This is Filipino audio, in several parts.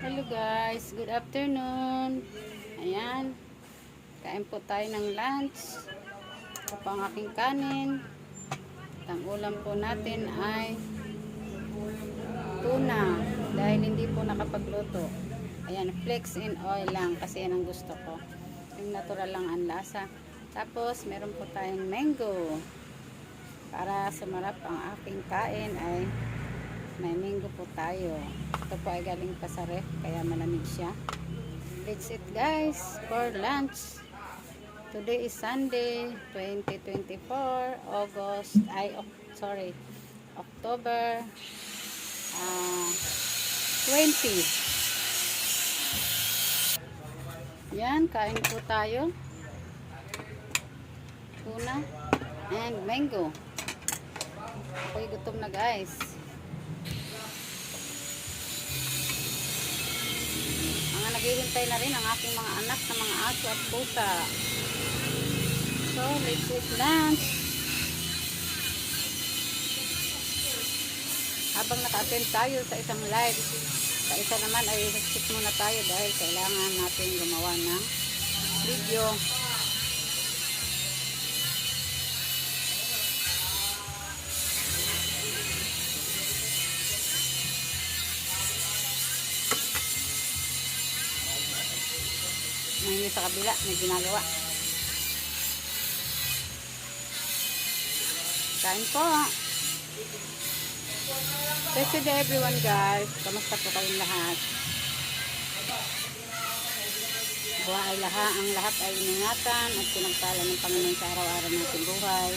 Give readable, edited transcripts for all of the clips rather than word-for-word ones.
Hello guys, good afternoon. Ayan, kain po tayo ng lunch. Ito po ang aking kanin. At ang ulam po natin ay tuna. Dahil hindi po nakapagluto. Ayan, flakes in oil lang kasi yan ang gusto ko. Yung natural lang ang lasa. Tapos, meron po tayong mango. Para sumarap ang aking kain ay may mango po tayo. Ito po ay galing pa sa ref, kaya malamig siya. Let's eat guys for lunch. Today is Sunday, 2024, October 20. Yan, kain po tayo. Tuna and mango. Ako'y gutom na guys. Naghihintay na rin ang aking mga anak na mga aso at pusa. So, let's eat lunch. Habang naka-attend tayo sa isang live, sa isa naman ay nag-sit muna tayo dahil kailangan natin gumawa ng video. May sa kabila, may ginagawa. Kain po. Blessed day everyone guys. Kamusta po kayong lahat? Buhay ang lahat ay iningatan at pinagpala ng Panginoon sa araw-araw nating buhay.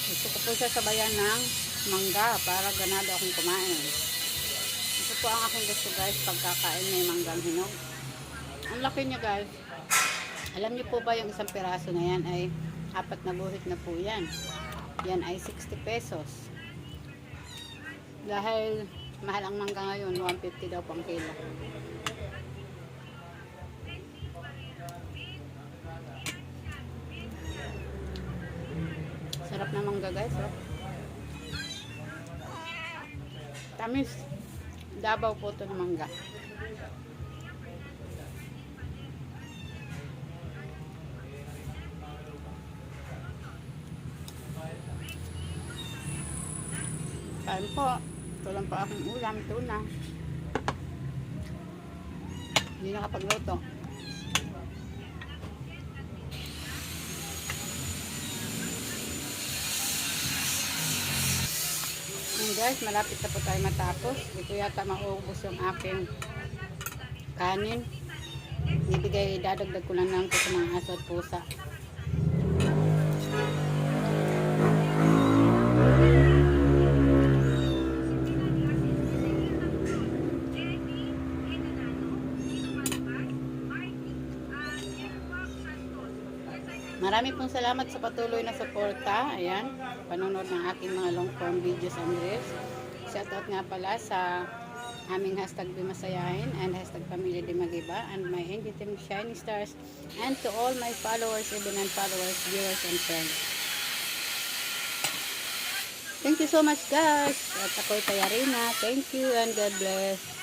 Gusto ko po siya sabayan ng mangga para ganado akong kumain. Ito po ang aking gusto guys pagkakain may manggang hinog. Ang laki niya guys. Alam niyo po ba yung isang piraso na yan ay 4 na buhit na po yan. Yan ay 60 pesos. Dahil mahal ang mangga ngayon, 150 daw pang kilo. Sarap na mangga guys, oh. Tamis. Dabaw po ito ng mangga. Kain po. Ito lang po aking ulam, tuna. Hindi nakapagluto. Guys, malapit na po tayo matapos. Ito yata maubos yung aking kanin. Dadagdag ko lang ko sa mga aso at pusa. Marami pong salamat sa patuloy na suporta. Ayan, panonood ng aking mga long form videos and reels. Shoutout nga pala sa aming hashtag Bimasayahin and hashtag Pamilya Di Magiba and my NG Team Shining Stars and to all my followers, even non-followers, viewers and friends. Thank you so much guys. At ako'y Tayarina. Thank you and God bless.